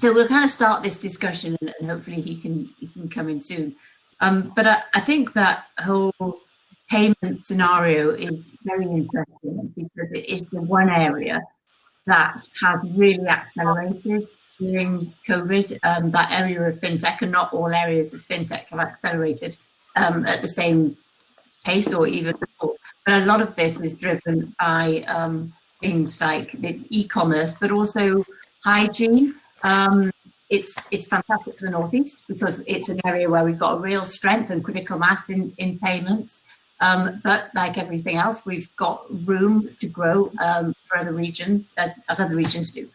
So we'll kind of start this discussion, and hopefully he can come in soon. But I think that whole payment scenario is very interesting because it is the one area that has really accelerated during COVID. That area of fintech, and not all areas of fintech have accelerated at the same pace or even more. But a lot of this is driven by things like the e-commerce, but also hygiene. It's fantastic for the Northeast because it's an area where we've got a real strength and critical mass in payments. But like everything else, we've got room to grow for other regions, as other regions do.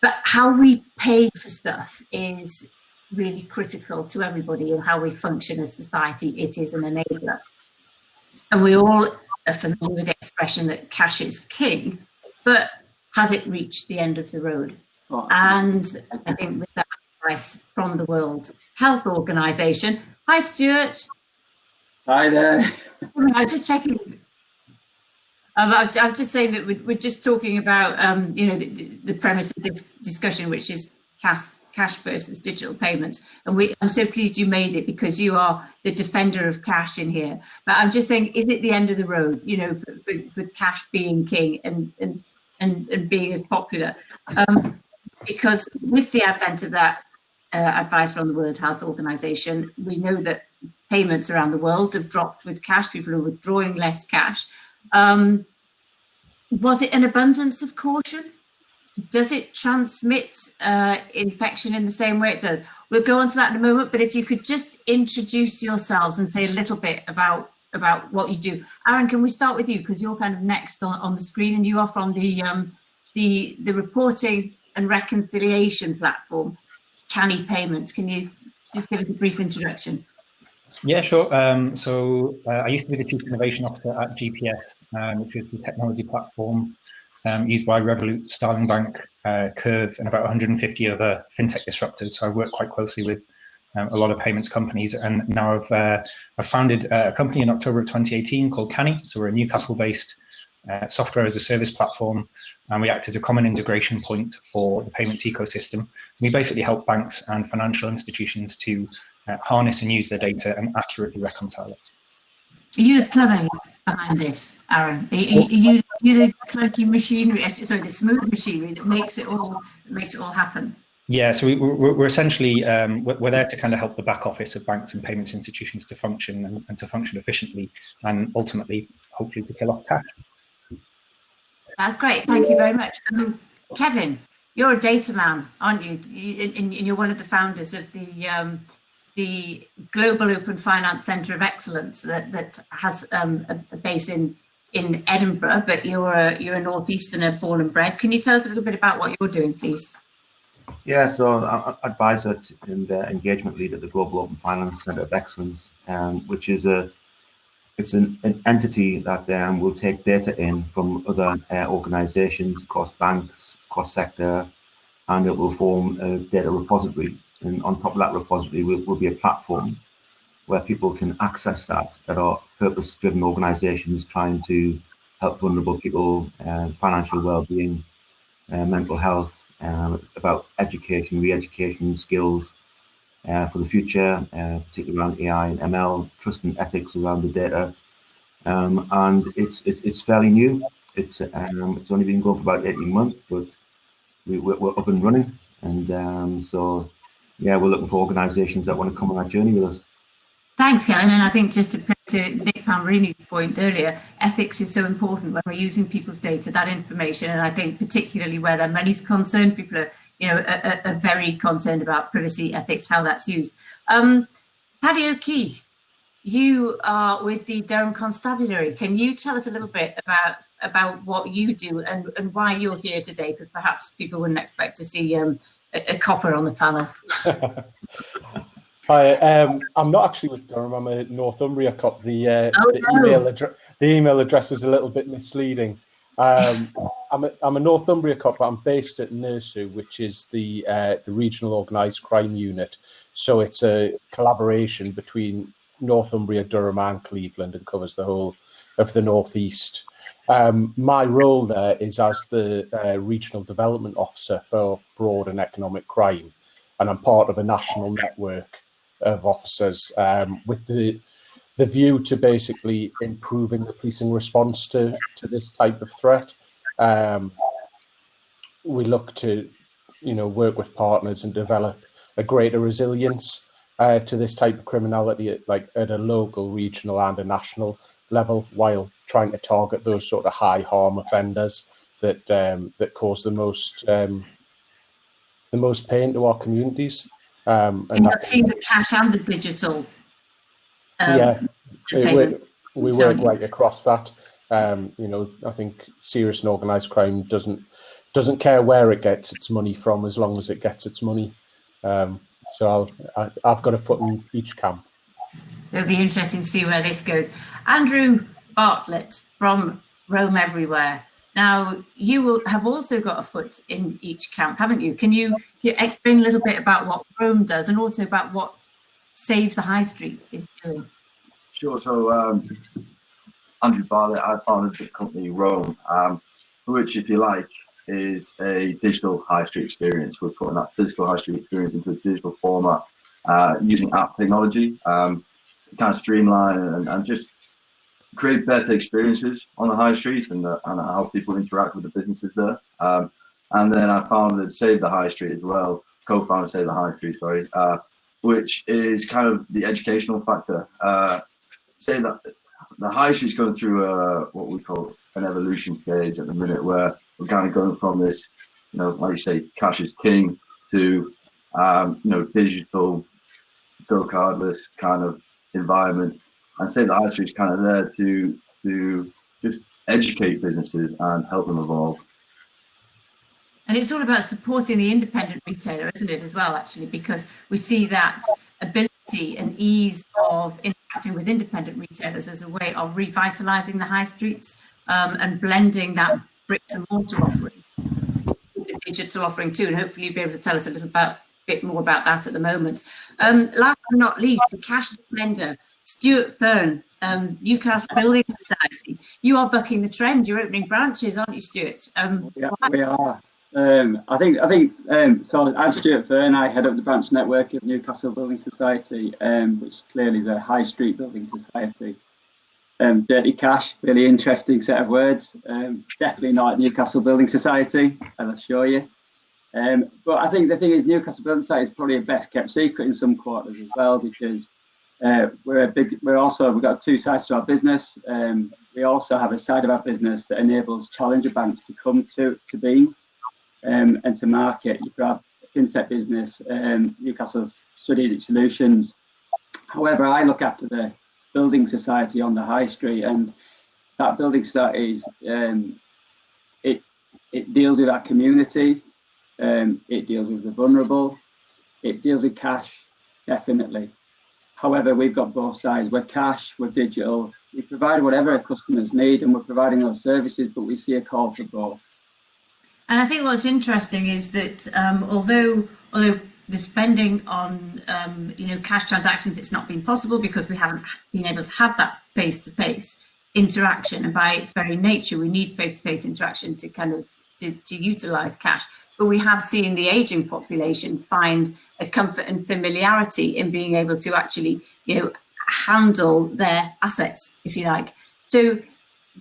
But how we pay for stuff is really critical to everybody and how we function as society. It is an enabler. And we all are familiar with the expression that cash is king, but has it reached the end of the road? And I think with that advice from the World Health Organization. Hi, Stuart. Hi there. I'm just checking. I'm just saying that we're just talking about, the premise of this discussion, which is cash versus digital payments. And I'm so pleased you made it because you are the defender of cash in here. But I'm just saying, is it the end of the road, for cash being king and being as popular? Because with the advent of that advice from the World Health Organization, we know that payments around the world have dropped with cash. People are withdrawing less cash. Was it an abundance of caution? Does it transmit infection in the same way it does? We'll go on to that in a moment, but if you could just introduce yourselves and say a little bit about what you do. Aaron, can we start with you? Because you're kind of next on the screen, and you are from the reporting and reconciliation platform, Kani Payments. Can you just give us a brief introduction? Yeah, sure. So I used to be the Chief Innovation Officer at GPS, which is the technology platform used by Revolut, Starling Bank, Curve, and about 150 other fintech disruptors. So I work quite closely with a lot of payments companies, and now I've founded a company in October of 2018 called Kani. So we're a Newcastle-based software as a service platform, and we act as a common integration point for the payments ecosystem. We basically help banks and financial institutions to harness and use their data and accurately reconcile it. Are you the plumbing behind this, Aaron? Are you the clunky machinery, sorry, the smooth machinery that makes it all happen? Yeah, so we're essentially we're there to kind of help the back office of banks and payments institutions to function and to function efficiently, and ultimately, hopefully, to kill off cash. That's great. Thank you very much. Kevin, you're a data man, aren't you? And you're one of the founders of the Global Open Finance Centre of Excellence that has a base in Edinburgh, but you're a northeasterner born and bred. Can you tell us a little bit about what you're doing, please? Yeah, so I'm advisor and engagement lead at the Global Open Finance Centre of Excellence, which is it's an entity that will take data in from other organisations across banks, across sector, and it will form a data repository. And on top of that repository will be a platform where people can access that are purpose-driven organisations trying to help vulnerable people, financial well-being, mental health, about education, re-education skills for the future, particularly around AI and ML, trust and ethics around the data. And it's fairly new. It's only been going for about 18 months, but we're up and running. And so, yeah, we're looking for organisations that want to come on that journey with us. Thanks, Kevin. And I think just to Nick Palmerini's point earlier, ethics is so important when we're using people's data, that information. And I think particularly where their money's concerned, people are, are very concerned about privacy, ethics, how that's used. Paddy O'Keefe, you are with the Durham Constabulary. Can you tell us a little bit about what you do and why you're here today? Because perhaps people wouldn't expect to see a copper on the panel. Hi, I'm not actually with Durham. I'm a Northumbria cop. The email address is a little bit misleading. I'm a Northumbria cop, but I'm based at NERSU, which is the regional organised crime unit. So it's a collaboration between Northumbria, Durham, and Cleveland, and covers the whole of the northeast. My role there is as the Regional Development Officer for Fraud and Economic Crime, and I'm part of a national network of officers with the view to basically improving the policing response to this type of threat. We look to, work with partners and develop a greater resilience to this type of criminality at a local, regional and a national level, while trying to target those sort of high harm offenders that cause the most pain to our communities. And you've seen the cash and the digital. We work right across that. I think serious and organised crime doesn't care where it gets its money from, as long as it gets its money. So I've got a foot in each camp. It'll be interesting to see where this goes. Andrew Bartlett from Roam Everywhere. Now, you have also got a foot in each camp, haven't you? Can you explain a little bit about what Roam does and also about what Save the High Street is doing? Sure. So, Andrew Bartlett, I founded the company Roam, which, if you like, is a digital high street experience. We're putting that physical high street experience into a digital format using app technology to kind of streamline and just create better experiences on the high street and how people interact with the businesses there. And then I founded Save the High Street as well, co-founded Save the High Street, sorry, which is kind of the educational factor. Say that the high street's going through what we call an evolution stage at the minute, where we're kind of going from this, like you say, cash is king to, digital, go cardless kind of environment. And Say the High Street's kind of there to just educate businesses and help them evolve. And it's all about supporting the independent retailer, isn't it, as well, actually, because we see that ability and ease of interacting with independent retailers as a way of revitalising the high streets and blending that bricks and mortar offering with the digital offering too. And hopefully you'll be able to tell us a bit more about that at the moment. Last but not least, the cash defender, Stuart Fearn, Newcastle Building Society. You are bucking the trend. You're opening branches, aren't you, Stuart? Yeah, we are. I think. So I'm Stuart Fearn. I head up the branch network of Newcastle Building Society, which clearly is a high street building society. Dirty cash, really interesting set of words. Definitely not at Newcastle Building Society, I'll assure you. But I think the thing is, Newcastle Building Society is probably a best kept secret in some quarters as well, because we've got two sides to our business. We also have a side of our business that enables challenger banks to come to Beam and to market. You've got a fintech business, Newcastle's Strategic Solutions. However, I look after the building society on the high street, and that building society is it deals with our community, it deals with the vulnerable, it deals with cash, definitely. However, we've got both sides. We're cash, we're digital. We provide whatever our customers need, and we're providing those services, but we see a call for both. And I think what's interesting is that although the spending on cash transactions, it's not been possible because we haven't been able to have that face-to-face interaction, and by its very nature, we need face-to-face interaction to kind of to utilise cash. But we have seen the ageing population find a comfort and familiarity in being able to actually, handle their assets, if you like. So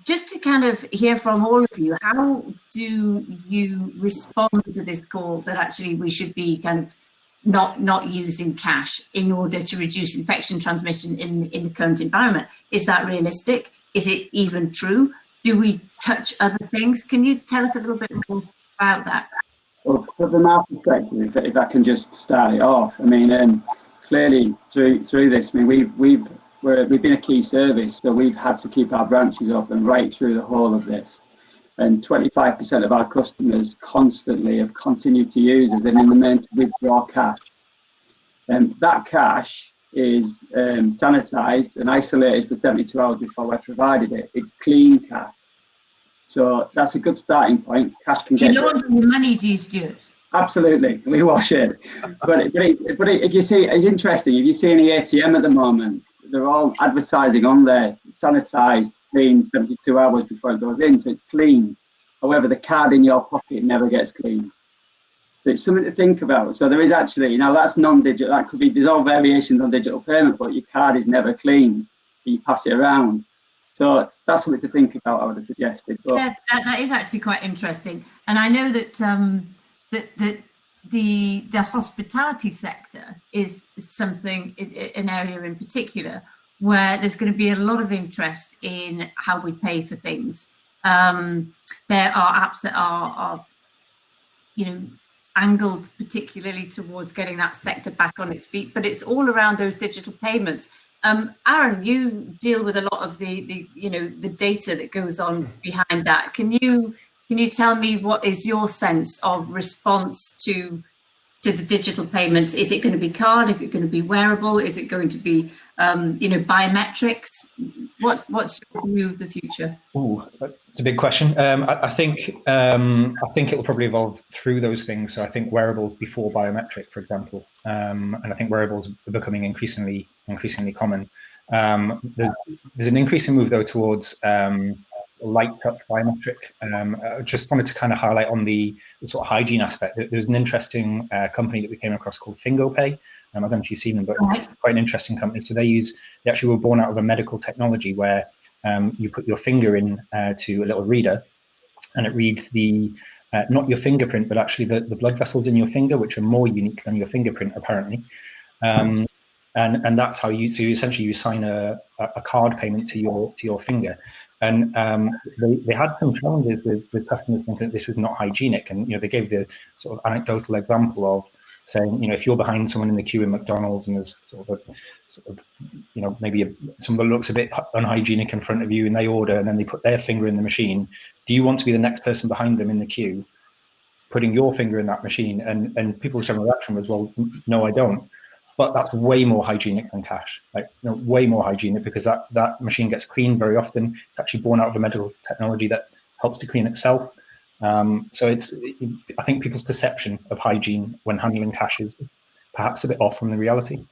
just to kind of hear from all of you, how do you respond to this call that actually we should be kind of not using cash in order to reduce infection transmission in the current environment? Is that realistic? Is it even true? Do we touch other things? Can you tell us a little bit more about that? Well, from our perspective, if I can just start it off, I mean, clearly through this, I mean, we've been a key service, so we've had to keep our branches open right through the whole of this. And 25% of our customers constantly have continued to use us, and in the main to withdraw cash. And that cash is sanitised and isolated for 72 hours before we're provided it. It's clean cash. So that's a good starting point. Cash can get. You launder the money, do you, Stuart? Absolutely, we wash it. But if you see, it's interesting. If you see any ATM at the moment, they're all advertising on there, sanitised, clean 72 hours before it goes in, so it's clean. However, the card in your pocket never gets clean. So it's something to think about. So there is actually, that's non-digital, that could be, there's all variations on digital payment, but your card is never clean. You pass it around. So that's something to think about, I would have suggested. But yeah, that is actually quite interesting. And I know that that the hospitality sector is something, an area in particular, where there's going to be a lot of interest in how we pay for things. There are apps that are angled particularly towards getting that sector back on its feet, but it's all around those digital payments. Aaron, you deal with a lot of the data that goes on behind that. Can you tell me what is your sense of response to the digital payments? Is it going to be card? Is it going to be wearable? Is it going to be biometrics? What's your view of the future? Oh, it's a big question. I think it will probably evolve through those things. So I think wearables before biometric, for example, and I think wearables are becoming increasingly common. There's an increasing move though towards light touch biometric. I just wanted to kind of highlight on the sort of hygiene aspect. There's an interesting company that we came across called FingoPay. I don't know if you've seen them, but it's quite an interesting company. So they actually were born out of a medical technology where you put your finger in to a little reader, and it reads not your fingerprint, but actually the blood vessels in your finger, which are more unique than your fingerprint, apparently. And that's how you essentially you sign a card payment to your finger. And they had some challenges with customers thinking that this was not hygienic, and they gave the sort of anecdotal example of saying, if you're behind someone in the queue in McDonald's and there's sort of maybe someone looks a bit unhygienic in front of you and they order and then they put their finger in the machine, do you want to be the next person behind them in the queue putting your finger in that machine? And people's general reaction was, well, no, I don't. But that's way more hygienic than cash, way more hygienic, because that machine gets cleaned very often. It's actually born out of a medical technology that helps to clean itself. So I think people's perception of hygiene when handling cash is perhaps a bit off from the reality.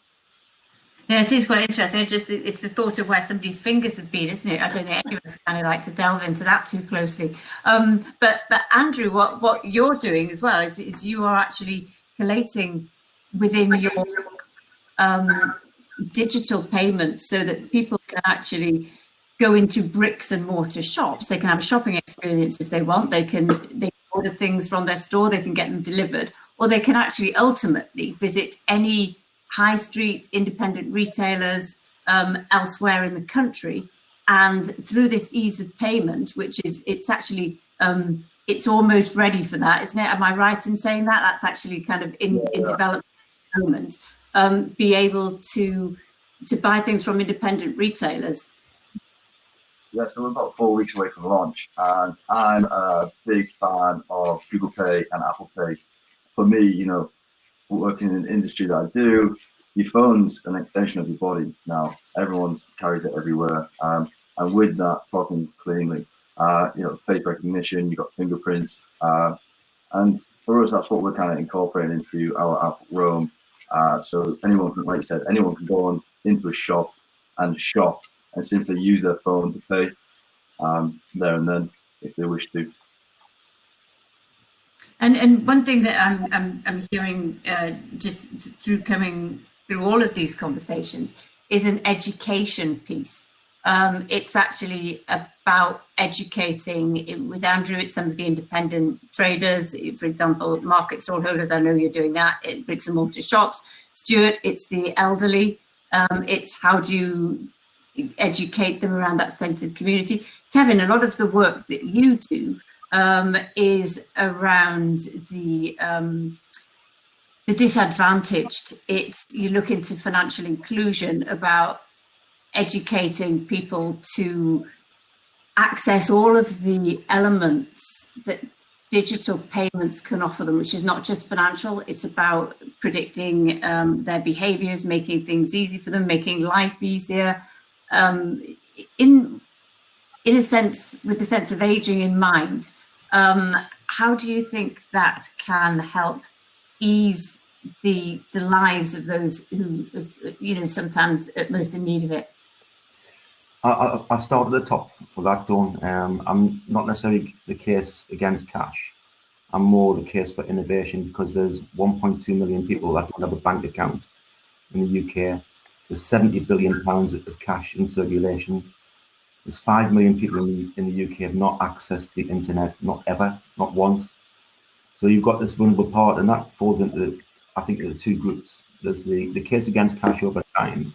Yeah, it is quite interesting. It's the thought of where somebody's fingers have been, isn't it? I don't know, any of us kind of like to delve into that too closely. But Andrew, what you're doing as well is you are actually collating within your digital payments so that people can actually go into bricks and mortar shops. They can have a shopping experience if they want. They can order things from their store, they can get them delivered, or they can actually ultimately visit any high street independent retailers elsewhere in the country. And through this ease of payment, it's actually almost ready for that, isn't it? Am I right in saying that? That's actually kind of in development at the moment. Be able to buy things from independent retailers. Yeah, so we're about 4 weeks away from launch, and I'm a big fan of Google Pay and Apple Pay. For me, working in the industry that I do, your phone's an extension of your body now. Everyone carries it everywhere, and with that, talking cleanly, face recognition, you've got fingerprints, and for us, that's what we're kind of incorporating into our app, Roam. So anyone can, like you said, anyone can go into a shop and shop and simply use their phone to pay there and then if they wish to. And one thing that I'm hearing just through coming through all of these conversations is an education piece. It's actually about educating. With Andrew, it's some of the independent traders, for example, market stall holders. I know you're doing that at bricks and mortar shops. Stuart, it's the elderly. It's how do you educate them around that sense of community. Kevin, a lot of the work that you do is around the disadvantaged. You look into financial inclusion, about educating people to access all of the elements that digital payments can offer them, which is not just financial. It's about predicting their behaviors, making things easy for them, making life easier. In a sense, with the sense of aging in mind, how do you think that can help ease the lives of those who, sometimes at most in need of it? I'll start at the top for that, Dawn. I'm not necessarily the case against cash. I'm more the case for innovation, because there's 1.2 million people that don't have a bank account in the UK. There's 70 billion pounds of cash in circulation. There's 5 million people in the UK have not accessed the internet, not ever, not once. So you've got this vulnerable part, and that falls into, I think, the two groups. There's the case against cash over time,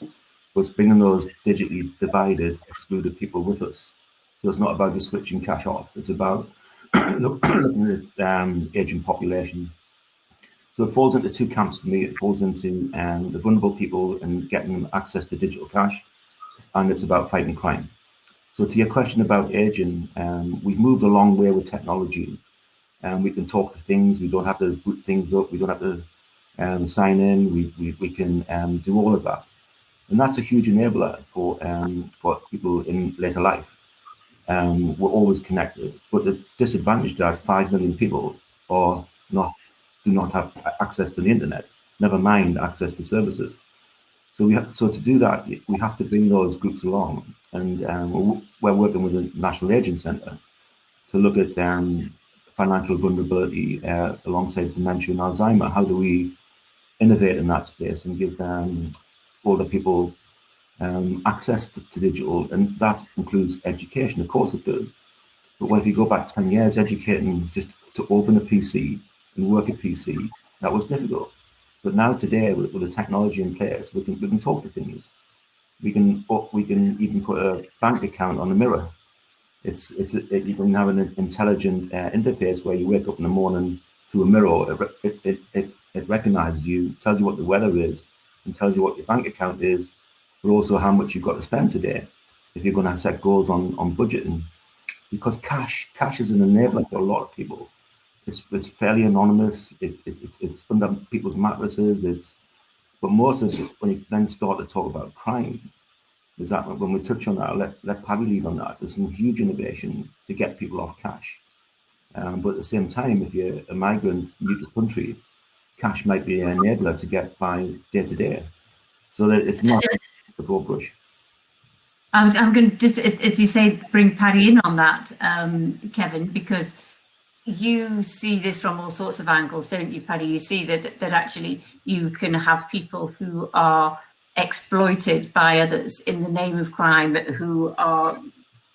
but it's bringing those digitally divided, excluded people with us. So it's not about just switching cash off. It's about looking at aging population. So it falls into two camps for me. It falls into the vulnerable people and getting them access to digital cash, and it's about fighting crime. So to your question about aging, we've moved a long way with technology. We can talk to things. We don't have to boot things up. We don't have to sign in. We can do all of that, and that's a huge enabler for people in later life. We're always connected, but the disadvantage that 5 million people do not have access to the internet, never mind access to services. So to do that, we have to bring those groups along, and we're working with the National Aging Centre to look at financial vulnerability alongside dementia and Alzheimer. How do we innovate in that space and give older people access to digital? And that includes education, of course it does. But if you go back 10 years, educating just to open a PC and work a PC, that was difficult. But now today, with the technology in place, we can talk to things. We can even put a bank account on a mirror. You can have an intelligent interface where you wake up in the morning to a mirror. It recognizes you, tells you what the weather is, and tells you what your bank account is, but also how much you've got to spend today if you're going to set goals on budgeting. Because cash is an enabler for a lot of people. It's fairly anonymous. It's under people's mattresses. But most of it, when you then start to talk about crime, is that when we touch on that, let Paddy lead on that. There's some huge innovation to get people off cash. But at the same time, if you're a migrant new to the country, cash might be an enabler to get by day to day. So that it's not a broad brush. I'm going to just, as you say, bring Paddy in on that, Kevin, because you see this from all sorts of angles, don't you, Paddy? You see that actually you can have people who are exploited by others in the name of crime, who are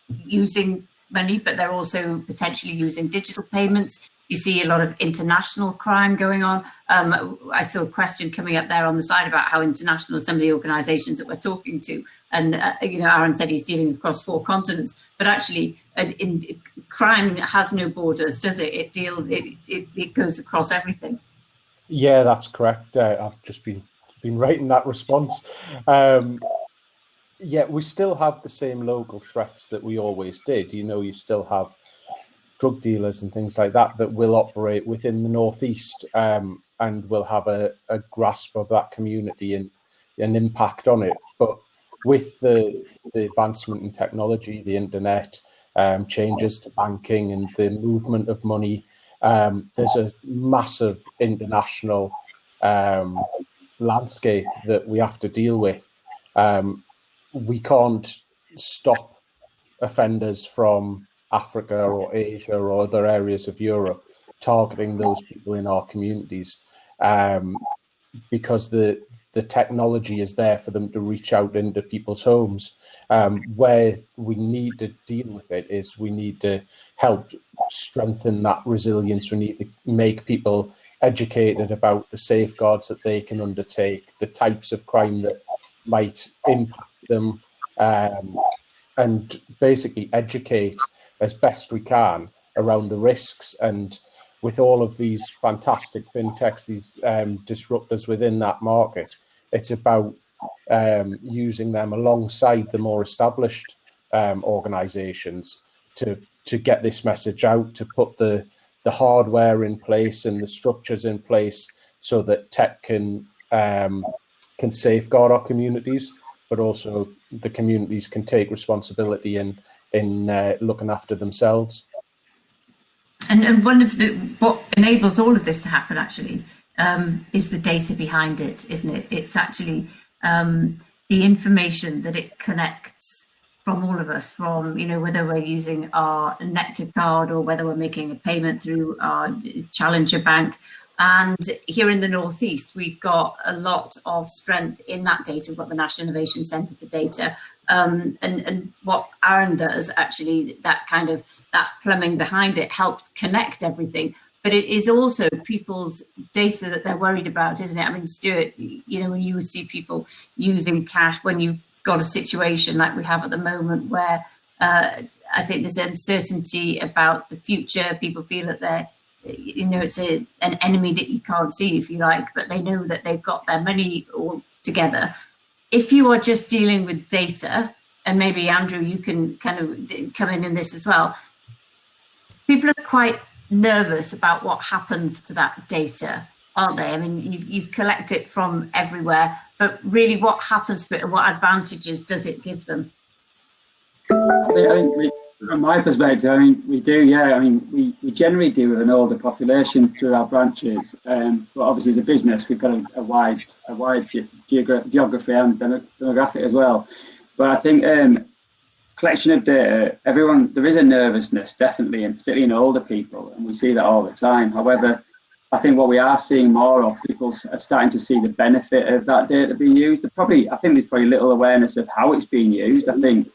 using money, but they're also potentially using digital payments. You see a lot of international crime going on. I saw a question coming up there on the side about how international some of the organisations that we're talking to, and Aaron said he's dealing across 4 continents, but actually crime has no borders, does it? It goes across everything. Yeah, that's correct. I've just been writing that response. Yeah, we still have the same local threats that we always did. You still have drug dealers and things like that will operate within the northeast and will have a grasp of that community and an impact on it. But with the advancement in technology, the internet, changes to banking and the movement of money, there's a massive international landscape that we have to deal with. We can't stop offenders from Africa or Asia or other areas of Europe targeting those people in our communities, because the technology is there for them to reach out into people's homes. Where we need to deal with it is we need to help strengthen that resilience. We need to make people educated about the safeguards that they can undertake, the types of crime that might impact them, and basically educate as best we can around the risks. And with all of these fantastic fintechs, these disruptors within that market, it's about using them alongside the more established organizations to get this message out, to put the hardware in place and the structures in place so that tech can safeguard our communities, but also the communities can take responsibility in looking after themselves. And one of what enables all of this to happen, actually, is the data behind it, isn't it? It's actually the information that it connects from all of us, from, you know, whether we're using our Nectar card or whether we're making a payment through our Challenger Bank. And here in the Northeast, we've got a lot of strength in that data. We've got the National Innovation Centre for Data. And what Aaron does, actually, that plumbing behind it helps connect everything. But it is also people's data that they're worried about, isn't it? I mean, Stuart, you know, when you would see people using cash, when you got a situation like we have at the moment where I think there's uncertainty about the future, people feel that they're, you know, it's an enemy that you can't see, if you like, but they know that they've got their money all together. If you are just dealing with data, and maybe Andrew, you can kind of come in this as well, people are quite nervous about what happens to that data, aren't they? I mean, you collect it from everywhere, but really what happens to it and what advantages does it give them? I think from my perspective, I mean, we do, yeah. I mean, we generally deal with an older population through our branches, but obviously as a business, we've got a wide geography and demographic as well. But I think collection of data, there is a nervousness, definitely, and particularly in older people, and we see that all the time. However, I think what we are seeing more of, people are starting to see the benefit of that data being used. I think there's probably little awareness of how it's being used. I think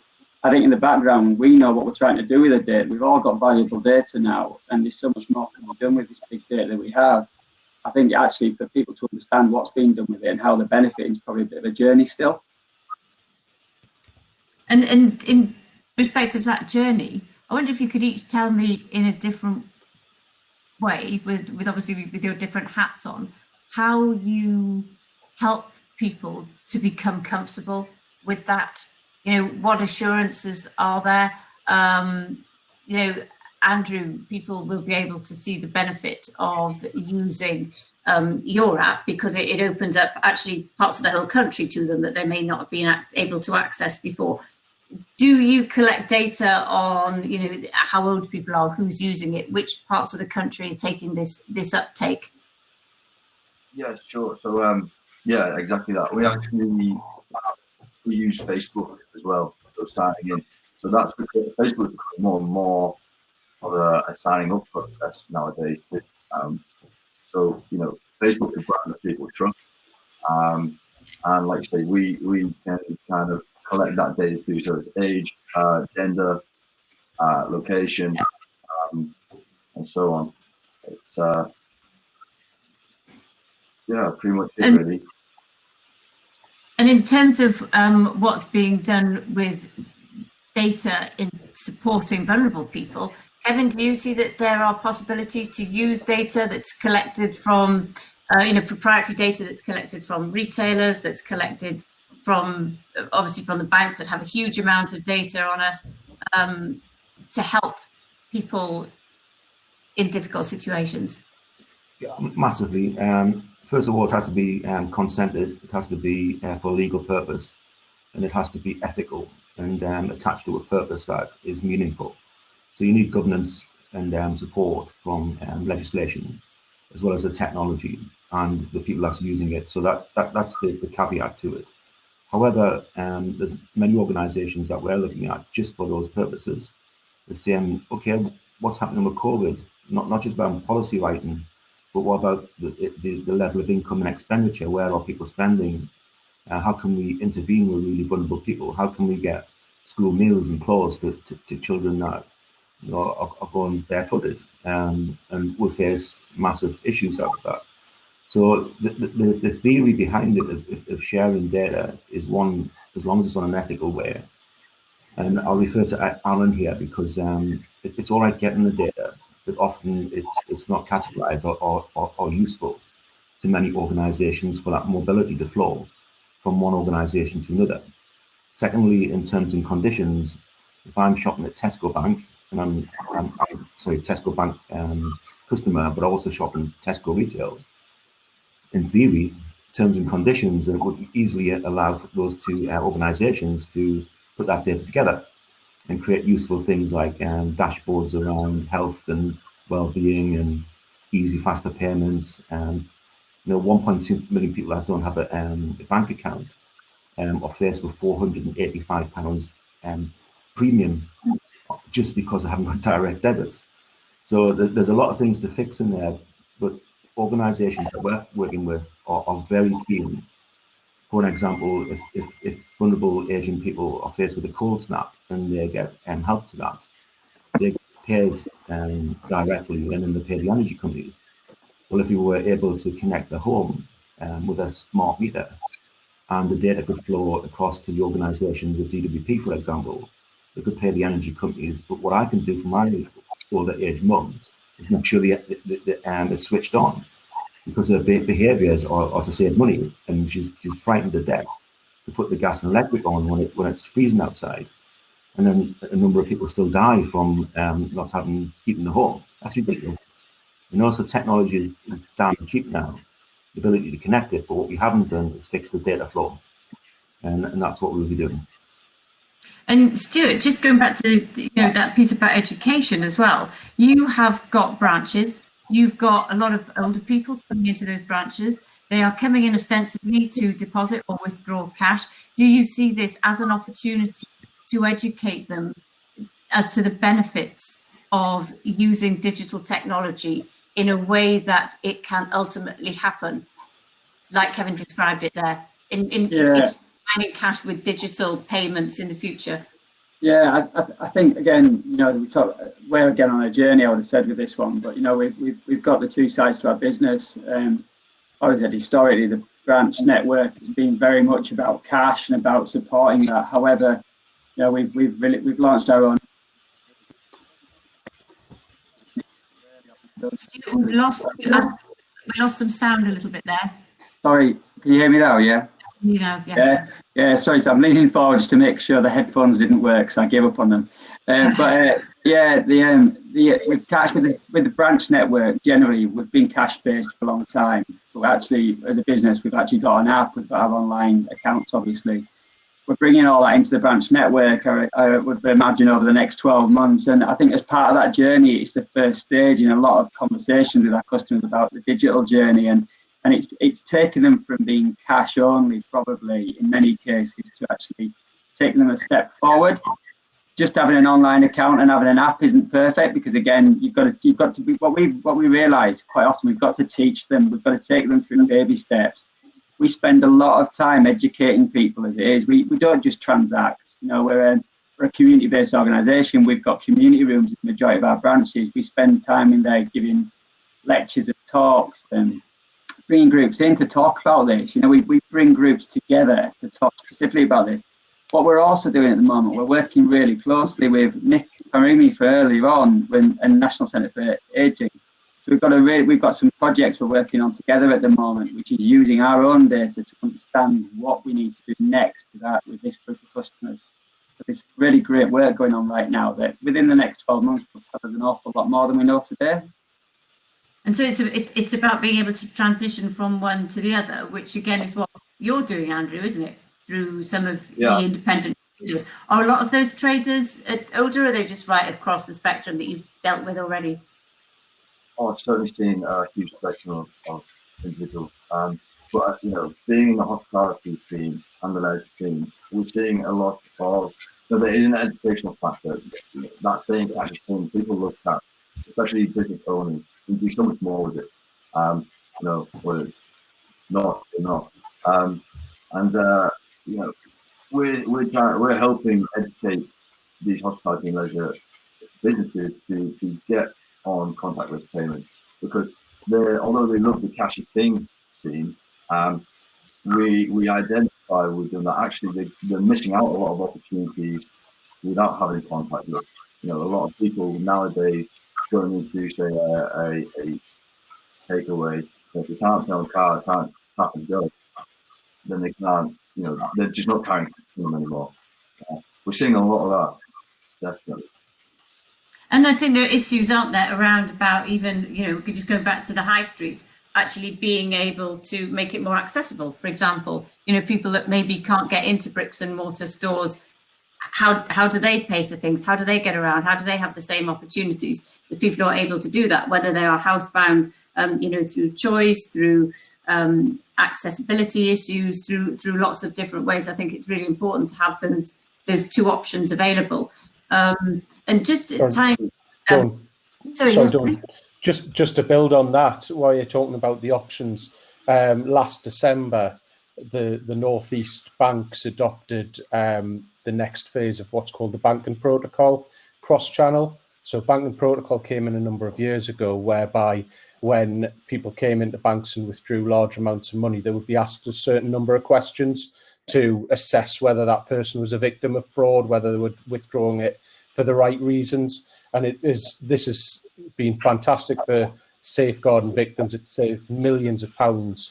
in the background, we know what we're trying to do with the data. We've all got valuable data now, and there's so much more can be done with this big data that we have. I think actually for people to understand what's being done with it and how they're benefiting is probably a bit of a journey still. And in respect of that journey, I wonder if you could each tell me in a different way, with obviously with your different hats on, how you help people to become comfortable with that. You know, what assurances are there? You know, Andrew, people will be able to see the benefit of using your app because it opens up actually parts of the whole country to them that they may not have been able to access before. Do you collect data on, you know, how old people are, who's using it, which parts of the country are taking this uptake? Yes, sure. So yeah, exactly that. We actually we use Facebook as well, so signing in. So that's because Facebook is more and more of a signing up process nowadays too. So, you know, Facebook is a brand that people trust. And like I say, we can kind of collect that data too. So it's age, gender, location, and so on. It's yeah, pretty much it really. And in terms of what's being done with data in supporting vulnerable people, Kevin, do you see that there are possibilities to use data that's collected from, you know, proprietary data that's collected from retailers, that's collected from, obviously from the banks that have a huge amount of data on us, to help people in difficult situations? Yeah, massively. First of all, it has to be consented. It has to be for a legal purpose, and it has to be ethical and attached to a purpose that is meaningful. So you need governance and support from legislation, as well as the technology and the people that's using it. So that's the caveat to it. However, there's many organisations that we're looking at just for those purposes. They're saying, okay, what's happening with COVID? Not just about policy writing, but what about the level of income and expenditure? Where are people spending? How can we intervene with really vulnerable people? How can we get school meals and clothes to children that, you know, are going barefooted and will face massive issues out of that? So the theory behind it of sharing data is one, as long as it's on an ethical way. And I'll refer to Alan here because it's all right getting the data, but often it's not categorized or useful to many organizations for that mobility to flow from one organization to another. Secondly, in terms and conditions, if I'm shopping at Tesco Bank, and I'm Tesco Bank customer, but also shopping Tesco retail, in theory, terms and conditions would easily allow those two organizations to put that data together and create useful things like dashboards around health and well-being and easy, faster payments, 1.2 million people that don't have a bank account are faced with £485 premium just because they haven't got direct debits. So there's a lot of things to fix in there, but organisations that we're working with are very keen. For an example, if vulnerable aging people are faced with a cold snap and they get help to that, they get paid directly, and then they pay the energy companies. Well, if you were able to connect the home with a smart meter, and the data could flow across to the organisations of DWP, for example, they could pay the energy companies. But what I can do for my older age mums is make sure it's switched on, because her behaviours are to save money, and she's frightened to death to put the gas and electric on when it's freezing outside. And then a number of people still die from not having heat in the home. That's ridiculous. And also technology is damn cheap now, the ability to connect it, but what we haven't done is fix the data flow. And that's what we'll be doing. And Stuart, just going back to that piece about education as well, you have got branches, you've got a lot of older people coming into those branches. They are coming in ostensibly to deposit or withdraw cash. Do you see this as an opportunity to educate them as to the benefits of using digital technology in a way that it can ultimately happen, like Kevin described it there, in finding cash with digital payments in the future? Yeah, I think, again, we talk, we're again on a journey, I would have said with this one, but we've got the two sides to our business. I would say historically the branch network has been very much about cash and about supporting that. However, we've launched our own. We lost some sound a little bit there. Sorry, can you hear me now? Yeah. Yeah. Sorry, so I'm leaning forward just to make sure the headphones didn't work, so I gave up on them. With cash, with the branch network, generally we've been cash based for a long time. But actually, as a business, we've actually got an app. We've got our online accounts, obviously. We're bringing all that into the branch network, I would imagine, over the next 12 months. And I think as part of that journey, it's the first stage in a lot of conversations with our customers about the digital journey. And it's taken them from being cash only, probably in many cases, to actually taking them a step forward. Just having an online account and having an app isn't perfect, because again, you've got to be what we realise quite often. We've got to teach them. We've got to take them through baby steps. We spend a lot of time educating people as it is. We don't just transact. We're a community-based organisation. We've got community rooms in the majority of our branches. We spend time in there giving lectures and talks and bringing groups in to talk about this. We bring groups together to talk specifically about this. What we're also doing at the moment, we're working really closely with Nick Karimi for earlier on and National Centre for Ageing. So we've got some projects we're working on together at the moment, which is using our own data to understand what we need to do next with this group of customers. So there's really great work going on right now that within the next 12 months will tell us an awful lot more than we know today. And so it's about being able to transition from one to the other, which again is what you're doing, Andrew, isn't it? Through some of the independent traders. Are a lot of those traders older, or are they just right across the spectrum that you've dealt with already? I've certainly seen a huge spectrum of individuals. But being in the hospitality scene and the leisure scene, we're seeing a lot of. There is an educational factor. That same actually thing people look at, especially business owners, can do so much more with it. Whether it's not or not. We're helping educate these hospitality and leisure businesses to get on contactless payments, because although they love the cashy thing scene, we identify with them that actually they're missing out a lot of opportunities without having contactless. A lot of people nowadays going into say a takeaway, if they can't pay on card, can't tap and go, then they can't. They're just not carrying them anymore. We're seeing a lot of that, definitely. And I think there are issues, aren't there, around about even, we could just go back to the high street, actually being able to make it more accessible. For example, people that maybe can't get into bricks and mortar stores, how do they pay for things? How do they get around? How do they have the same opportunities as people who are able to do that, whether they are housebound, through choice, through accessibility issues through lots of different ways. I think it's really important to have those two options available. And just tying. Sorry, just to build on that, while you're talking about the options, last December, the North East banks adopted the next phase of what's called the banking protocol cross-channel. So banking protocol came in a number of years ago, whereby when people came into banks and withdrew large amounts of money, they would be asked a certain number of questions to assess whether that person was a victim of fraud, whether they were withdrawing it for the right reasons. And this has been fantastic for safeguarding victims. It's saved millions of pounds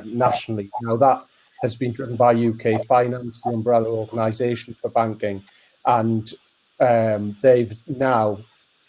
nationally. Now, that has been driven by UK Finance, the umbrella organisation for banking, and they've now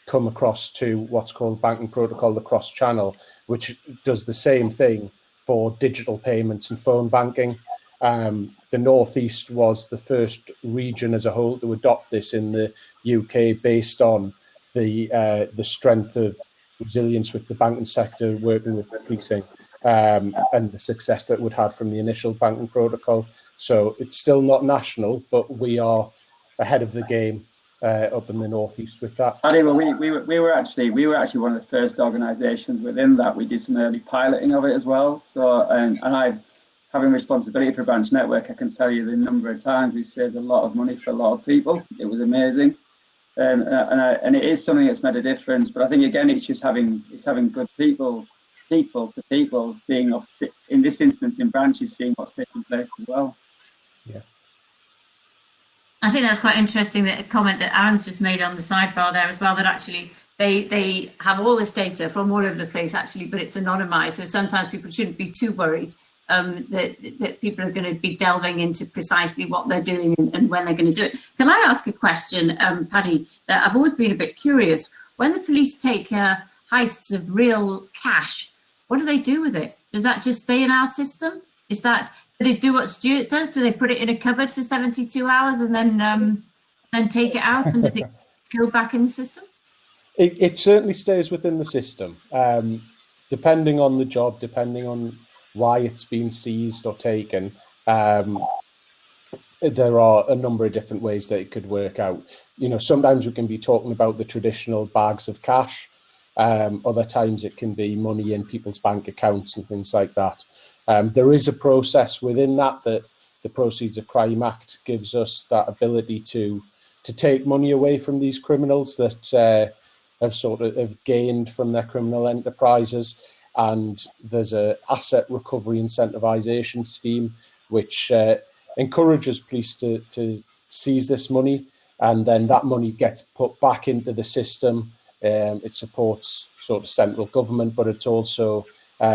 come across to what's called banking protocol, the cross-channel, which does the same thing for digital payments and phone banking. The North East was the first region as a whole to adopt this in the UK, based on the strength of resilience with the banking sector, working with the policing, and the success that we'd had from the initial banking protocol. So it's still not national, but we are ahead of the game up in the North East with that. Paddy, well, we were actually one of the first organisations within that. We did some early piloting of it as well. So and I've having responsibility for a branch network, I can tell you the number of times we saved a lot of money for a lot of people. It was amazing. And it is something that's made a difference. But I think again, it's just having good people to people, seeing in this instance in branches, seeing what's taking place as well. Yeah, I think that's quite interesting, that a comment that Aaron's just made on the sidebar there as well, that actually they have all this data from all over the place actually, but it's anonymized. So sometimes people shouldn't be too worried that people are going to be delving into precisely what they're doing and when they're going to do it. Can I ask a question, Paddy, that I've always been a bit curious. When the police take heists of real cash, what do they do with it? Does that just stay in our system? Do they do what Stuart does? Do they put it in a cupboard for 72 hours and then take it out, and does it go back in the system? It certainly stays within the system, depending on the job, depending on why it's been seized or taken. There are a number of different ways that it could work out. You know, sometimes we can be talking about the traditional bags of cash. Other times it can be money in people's bank accounts and things like that. There is a process within that the Proceeds of Crime Act gives us that ability to take money away from these criminals that have gained from their criminal enterprises. And there's a asset recovery incentivization scheme which encourages police to seize this money, and then that money gets put back into the system. It supports sort of central government, but it's also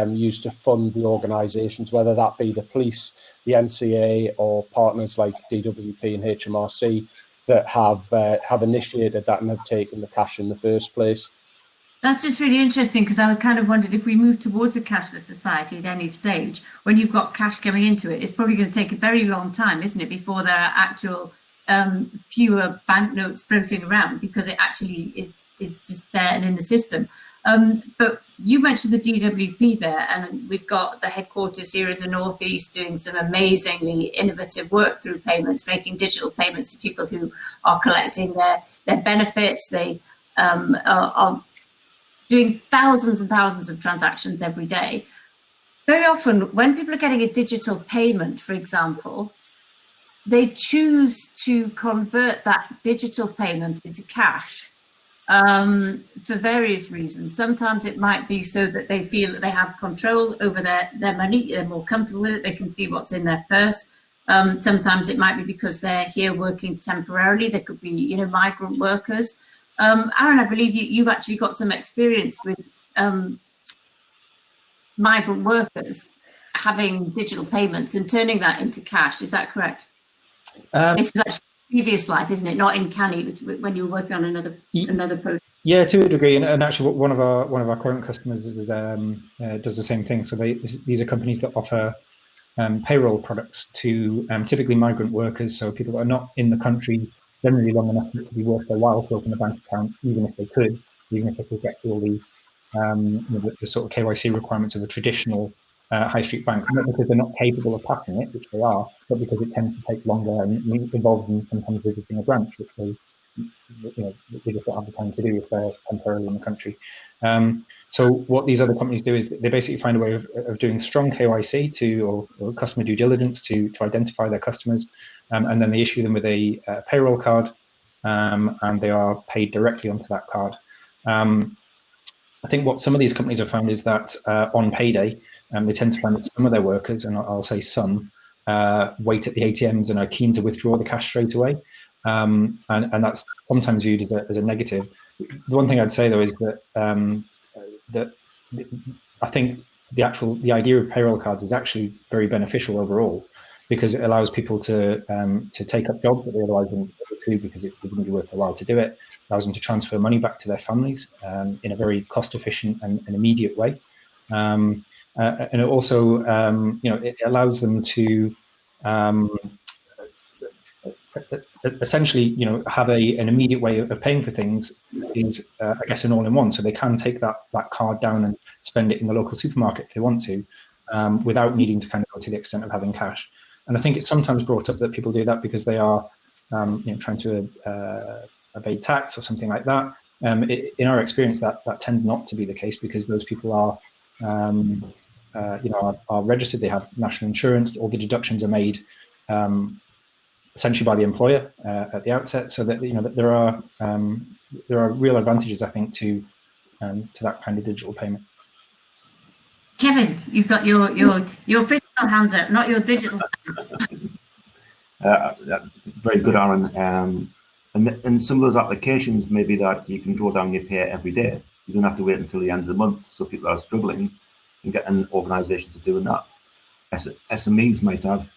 used to fund the organisations, whether that be the police, the NCA, or partners like DWP and HMRC that have initiated that and have taken the cash in the first place. That's just really interesting, because I kind of wondered, if we move towards a cashless society at any stage, when you've got cash coming into it, it's probably going to take a very long time, isn't it, before there are actual fewer banknotes floating around, because it actually is just there and in the system. But you mentioned the DWP there, and we've got the headquarters here in the North East doing some amazingly innovative work through payments, making digital payments to people who are collecting their benefits. They are doing thousands and thousands of transactions every day. Very often, when people are getting a digital payment, for example, they choose to convert that digital payment into cash for various reasons. Sometimes it might be so that they feel that they have control over their money, they're more comfortable with it, they can see what's in their purse. Sometimes it might be because they're here working temporarily. There could be, migrant workers. Aaron, I believe you've actually got some experience with migrant workers having digital payments and turning that into cash. Is that correct? This was actually previous life, isn't it? Not in Kani. It was when you were working on another project. Yeah, to a degree, and actually, one of our current customers does the same thing. So these are companies that offer payroll products to typically migrant workers, so people that are not in the country generally long enough to be worth their while to open a bank account, even if they could get all the the sort of KYC requirements of a traditional high street bank, not because they're not capable of passing it, which they are, but because it tends to take longer and involves them sometimes visiting a branch, which they just don't have the time to do if they're temporarily in the country. So what these other companies do is they basically find a way of doing strong KYC or customer due diligence to identify their customers, and then they issue them with a payroll card, and they are paid directly onto that card. I think what some of these companies have found is that on payday, they tend to find that some of their workers, and I'll say some, wait at the ATMs and are keen to withdraw the cash straight away. And that's sometimes viewed as a negative. The one thing I'd say though is that I think the idea of payroll cards is actually very beneficial overall, because it allows people to take up jobs that they otherwise wouldn't be able to because it wouldn't be worth their while to do it. Allows them to transfer money back to their families in a very cost efficient and immediate way. And it also it allows them to essentially, have an immediate way of paying for things is, I guess, an all-in-one. So they can take that card down and spend it in the local supermarket if they want to, without needing to kind of go to the extent of having cash. And I think it's sometimes brought up that people do that because they are, trying to evade tax or something like that. In our experience, that tends not to be the case, because those people are, are registered. They have national insurance. All the deductions are made essentially by the employer at the outset, so that that there are real advantages, I think, to that kind of digital payment. Kevin, you've got your physical hands up, not your digital hands. Very good, Aaron. And some of those applications may be that you can draw down your pay every day. You don't have to wait until the end of the month. So people are struggling and getting organisations are doing that. SMEs might have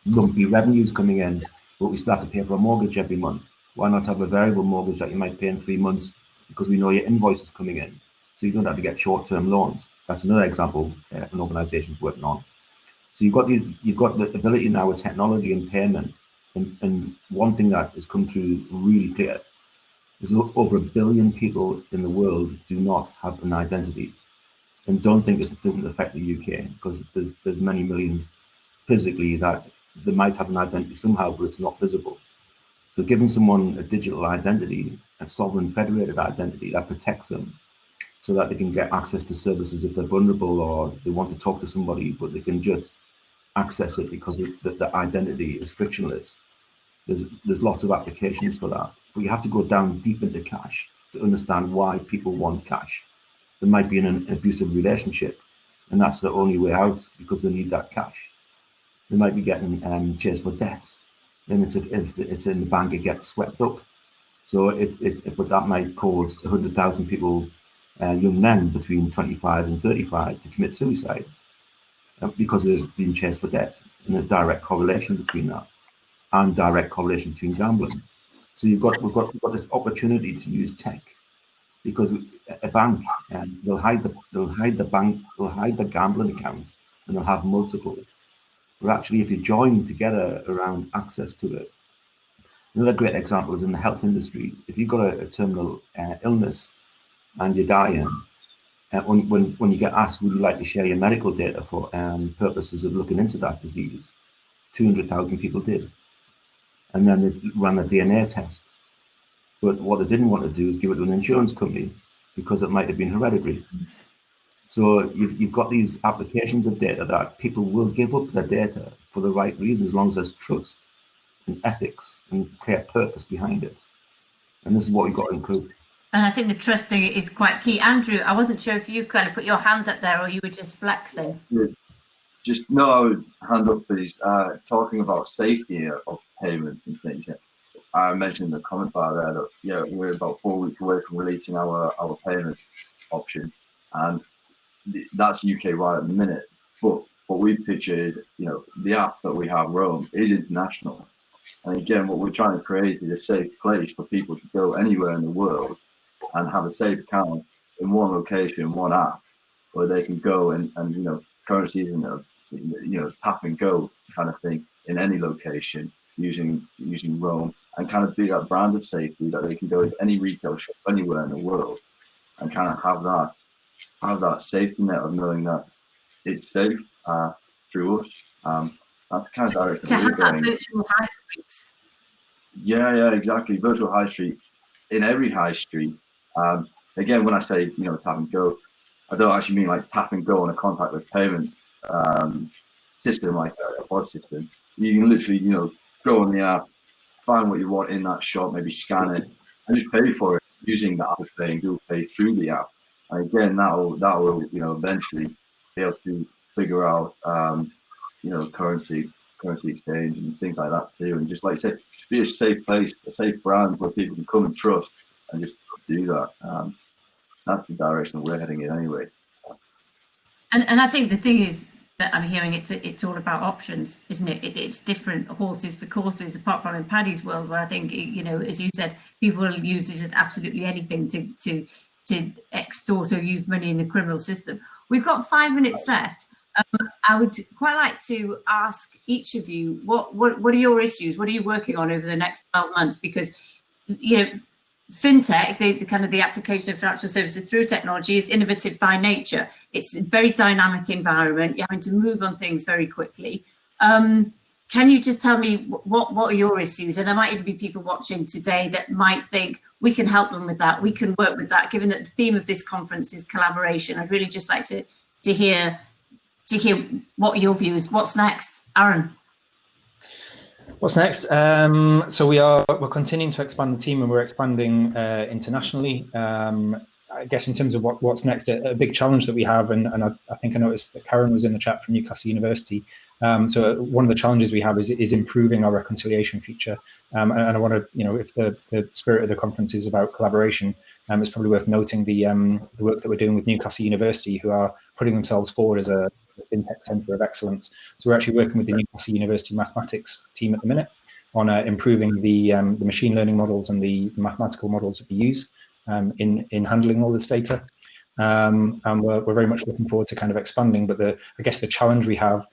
lumpy revenues coming in, but we still have to pay for a mortgage every month. Why not have a variable mortgage that you might pay in 3 months, because we know your invoice is coming in, so you don't have to get short-term loans. That's another example an organisation is working on. So you've got the ability now with technology and payment, and one thing that has come through really clear is over 1 billion people in the world do not have an identity, and don't think it doesn't affect the UK, because there's many millions physically that they might have an identity somehow, but it's not visible. So giving someone a digital identity, a sovereign federated identity that protects them, so that they can get access to services if they're vulnerable or they want to talk to somebody, but they can just access it because the identity is frictionless. There's lots of applications for that, but you have to go down deep into cash to understand why people want cash. There might be an abusive relationship, and that's the only way out, because they need that cash. They might be getting chased for debt, and if it's in the bank, it gets swept up. So but that might cause 100,000 people, young men between 25 and 35, to commit suicide because of being chased for debt, and a direct correlation between that, and direct correlation between gambling. So we've got this opportunity to use tech, because a bank, they'll hide the gambling accounts, and they'll have multiple. But actually, if you join together around access to it, another great example is in the health industry. If you've got a terminal illness and you're dying, when you get asked, would you like to share your medical data for purposes of looking into that disease, 200,000 people did. And then they ran a DNA test. But what they didn't want to do is give it to an insurance company, because it might have been hereditary. So you've got these applications of data that people will give up their data for the right reasons, as long as there's trust and ethics and clear purpose behind it. And this is what we've got to improve. And I think the trust thing is quite key. Andrew, I wasn't sure if you kind of put your hand up there or you were just flexing. Just no, hand up, please. Talking about safety of payments and things. I mentioned in the comment bar there that we're about 4 weeks away from releasing our payment option, and that's UK wide at the minute. But what we picture is, the app that we have, Roam, is international. And again, what we're trying to create is a safe place for people to go anywhere in the world and have a safe account in one location, one app, where they can go and currency isn't a tap and go kind of thing in any location using Roam, and kind of be that brand of safety that they can go to any retail shop anywhere in the world and kind of have that safety net of knowing that it's safe through us. That's kind of direction To we're have that going. virtual high street. Yeah, exactly. Virtual high street in every high street. Again, when I say tap and go, I don't actually mean like tap and go on a contactless payment system like a POS system. You can literally go on the app, find what you want in that shop, maybe scan it, and just pay for it using the Apple Pay and Google Pay through the app. And again, that will eventually be able to figure out currency exchange and things like that too. And just like I said, just be a safe place, a safe brand where people can come and trust and just do that. That's the direction that we're heading in anyway. And I think the thing is that I'm hearing it's all about options, isn't it? It's different horses for courses, apart from in Paddy's world, where I think, as you said, people will use just absolutely anything to extort or use money in the criminal system. We've got 5 minutes left. I would quite like to ask each of you, what are your issues? What are you working on over the next 12 months? Because, fintech, the application of financial services through technology is innovative by nature. It's a very dynamic environment. You're having to move on things very quickly. Can you just tell me what are your issues? And there might even be people watching today that might think we can help them with that. We can work with that, given that the theme of this conference is collaboration. I'd really just like to hear what your views. What's next, Aaron? What's next? So we're continuing to expand the team, and we're expanding internationally. I guess in terms of what's next, a big challenge that we have, and I think I noticed that Karen was in the chat from Newcastle University. So one of the challenges we have is improving our reconciliation feature. And I want to, if the spirit of the conference is about collaboration, it's probably worth noting the work that we're doing with Newcastle University, who are putting themselves forward as a fintech centre of excellence. So we're actually working with the Newcastle University mathematics team at the minute on improving the machine learning models and the mathematical models that we use in handling all this data. And we're very much looking forward to kind of expanding. But I guess the challenge we have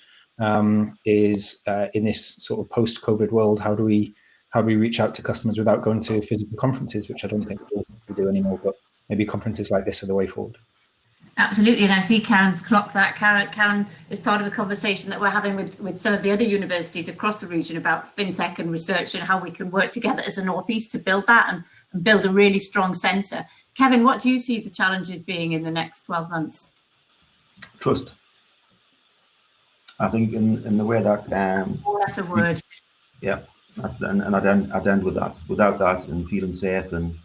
is in this sort of post-COVID world, how do we reach out to customers without going to physical conferences, which I don't think we do anymore, but maybe conferences like this are the way forward. Absolutely, and I see Karen's clocked that. Karen is part of a conversation that we're having with some of the other universities across the region about fintech and research and how we can work together as a Northeast to build that and build a really strong centre. Kevin, what do you see the challenges being in the next 12 months? Trust. I think in the way that that's a word. Yeah, and I'd end with that. Without that, and feeling safe and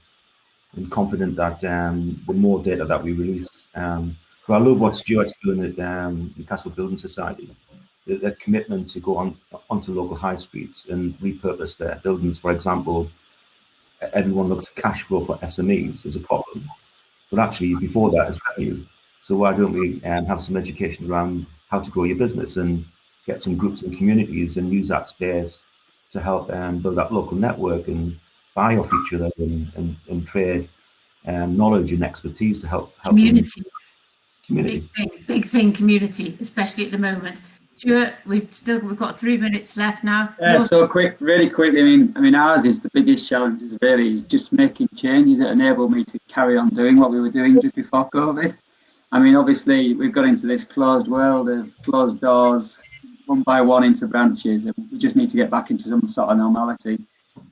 confident that the more data that we release, but I love what Stuart's doing at Newcastle Building Society. Their commitment to go onto local high streets and repurpose their buildings. For example, everyone looks at cash flow for SMEs as a problem, but actually before that is revenue. So why don't we have some education around how to grow your business and get some groups and communities and use that space to help build that local network and buy off each other and trade knowledge and expertise to help community. Big thing, community, especially at the moment. Stuart, we've got 3 minutes left now. Yeah, so really quickly. I mean, ours is the biggest challenge. Is just making changes that enable me to carry on doing what we were doing just before COVID. I mean, obviously, we've got into this closed world of closed doors, one by one into branches, and we just need to get back into some sort of normality.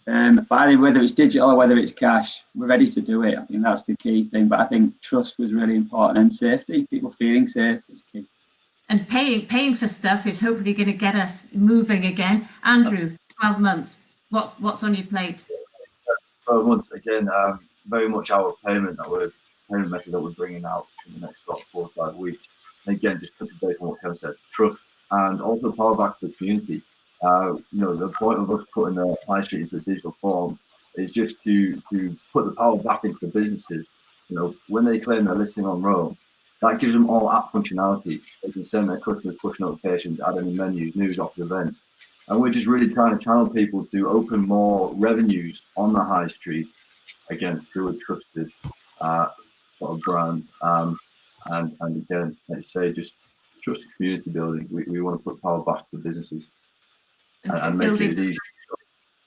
But I think whether it's digital or whether it's cash, we're ready to do it. I think that's the key thing. But I think trust was really important, and safety, people feeling safe is key. And paying for stuff is hopefully going to get us moving again. Andrew, 12 months. What's on your plate? 12 months again. Very much our payment method that we're bringing out in the next 4 or 5 weeks. And again, just touching base on what Kevin said, trust and also power back to the community. The point of us putting the high street into a digital form is just to put the power back into the businesses. When they claim they're listing on Roam, that gives them all app functionality. They can send their customers push notifications, add any menus, news, offers, events. And we're just really trying to channel people to open more revenues on the high street, again, through a trusted sort of brand. And again, like you say, just trusted community building. We want to put power back to the businesses and make it as easy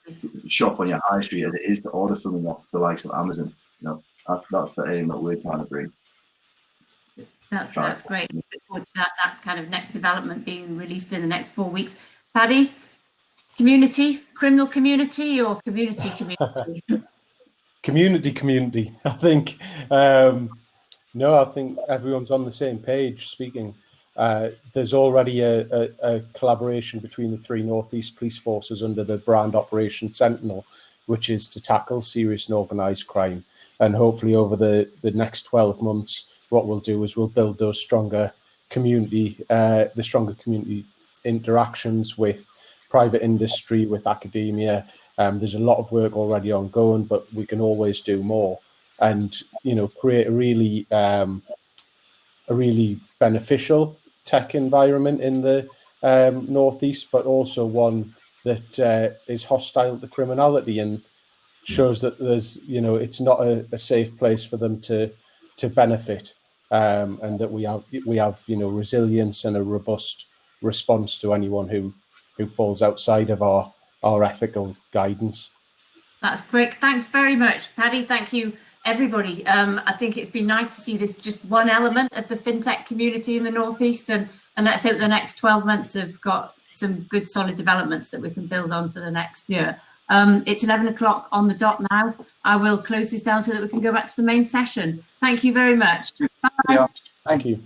to shop on your high street as it is to order something off the likes of Amazon. That's the aim that we're trying to bring. That's great. forward to that kind of next development being released in the next 4 weeks. Paddy, community, criminal community, or community? Community. I think no, I think everyone's on the same page speaking. There's already a collaboration between the 3 North East police forces under the brand Operation Sentinel, which is to tackle serious and organised crime. And hopefully over the next 12 months, what we'll do is we'll build those stronger community interactions with private industry, with academia. There's a lot of work already ongoing, but we can always do more, and create a really beneficial tech environment in the Northeast, but also one that is hostile to criminality and shows that there's it's not a safe place for them to benefit, and that we have resilience and a robust response to anyone who falls outside of our ethical guidance. That's great. Thanks very much, Paddy. Thank you, everybody. I think it's been nice to see this just one element of the fintech community in the Northeast, and let's hope the next 12 months have got some good solid developments that we can build on for the next year. It's 11 o'clock on the dot now. I will close this down so that we can go back to the main session. Thank you very much. Bye. Yeah, thank you.